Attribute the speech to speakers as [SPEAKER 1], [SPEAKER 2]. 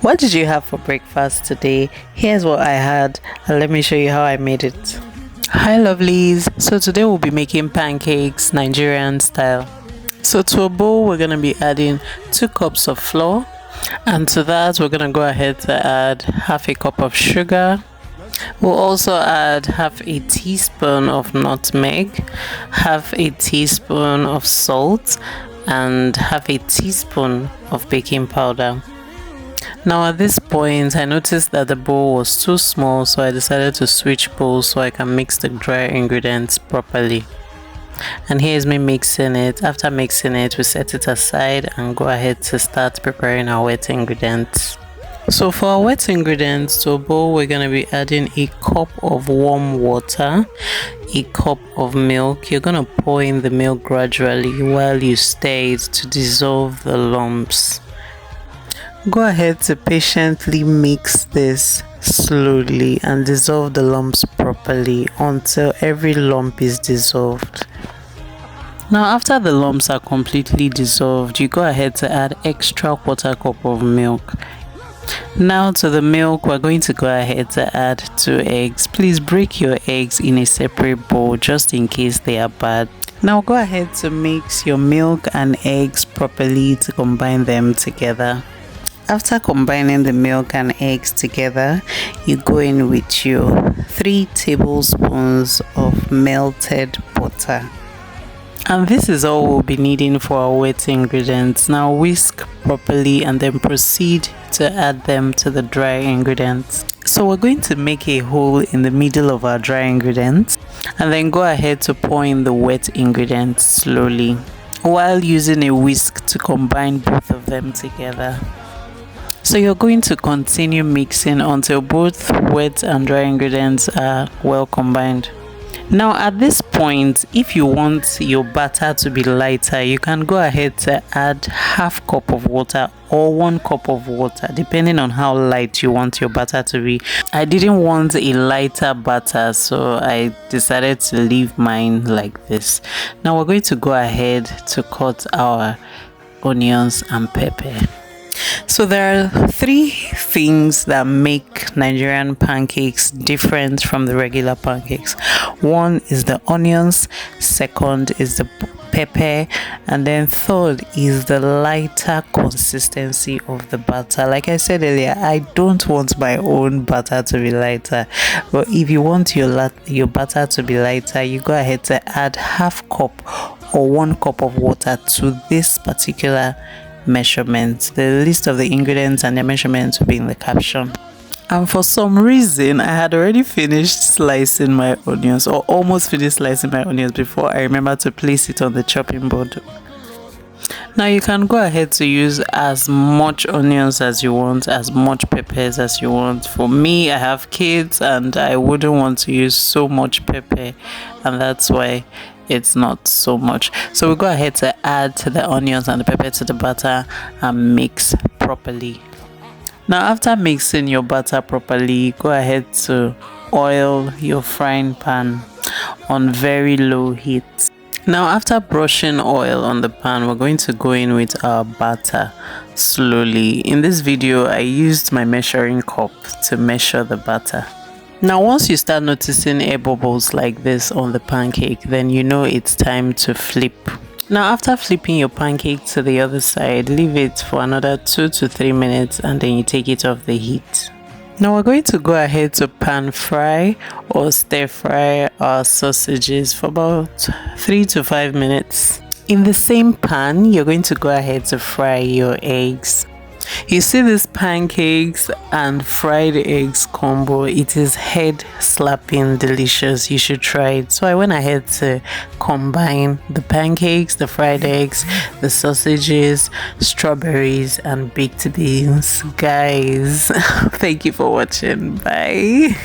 [SPEAKER 1] What did you have for breakfast today? Here's what I had, and let me show you how I made it. Hi lovelies, so today we'll be making pancakes Nigerian style. So to a bowl we're going to be adding 2 cups of flour, and to that we're going to go ahead to add half a cup of sugar. We'll also add half a teaspoon of nutmeg, half a teaspoon of salt, and half a teaspoon of baking powder. Now at this point I noticed that the bowl was too small, so I decided to switch bowls so I can mix the dry ingredients properly. And here's me mixing it. After mixing it, we set it aside and go ahead to start preparing our wet ingredients. So for our wet ingredients, to a bowl we're going to be adding a cup of warm water, a cup of milk. You're going to pour in the milk gradually while you stir it to dissolve the lumps. Go ahead to patiently mix this slowly and dissolve the lumps properly until every lump is dissolved. Now after the lumps are completely dissolved, you go ahead to add extra quarter cup of milk. Now to the milk we're going to go ahead to add 2 eggs. Please break your eggs in a separate bowl just in case they are bad. Now go ahead to mix your milk and eggs properly to combine them together. After combining the milk and eggs together, you go in with your 3 tablespoons of melted butter. And this is all we'll be needing for our wet ingredients. Now whisk properly and then proceed to add them to the dry ingredients. So we're going to make a hole in the middle of our dry ingredients and then go ahead to pour in the wet ingredients slowly while using a whisk to combine both of them together. So you're going to continue mixing until both wet and dry ingredients are well combined. Now at this point, if you want your batter to be lighter, you can go ahead to add half cup of water or 1 cup of water depending on how light you want your batter to be. I didn't want a lighter batter, so I decided to leave mine like this. Now we're going to go ahead to cut our onions and pepper. So there are 3 things that make Nigerian pancakes different from the regular pancakes. 1 is the onions, 2nd is the pepper, and then 3rd is the lighter consistency of the batter. Like I said earlier, I don't want my own batter to be lighter, but if you want your batter to be lighter, you go ahead to add half cup or 1 cup of water to this particular measurements. The list of the ingredients and their measurements will be in the caption. And for some reason I had already finished slicing my onions, or almost finished slicing my onions, before I remember to place it on the chopping board. Now you can go ahead to use as much onions as you want, as much peppers as you want. For me, I have kids and I wouldn't want to use so much pepper, and that's why it's not so much. So we'll go ahead to add the onions and the pepper to the batter and mix properly. Now after mixing your batter properly, go ahead to oil your frying pan on very low heat. Now after brushing oil on the pan, we're going to go in with our batter slowly. In this video I used my measuring cup to measure the batter. Now once you start noticing air bubbles like this on the pancake, then you know it's time to flip. Now after flipping your pancake to the other side, leave it for another 2 to 3 minutes and then you take it off the heat. Now we're going to go ahead to pan fry or stir fry our sausages for about 3 to 5 minutes. In the same pan, you're going to go ahead to fry your eggs. You see this pancakes and fried eggs combo, it is head slapping delicious. You should try it. So I went ahead to combine the pancakes, the fried eggs, the sausages, strawberries and baked beans. Guys, thank you for watching. Bye.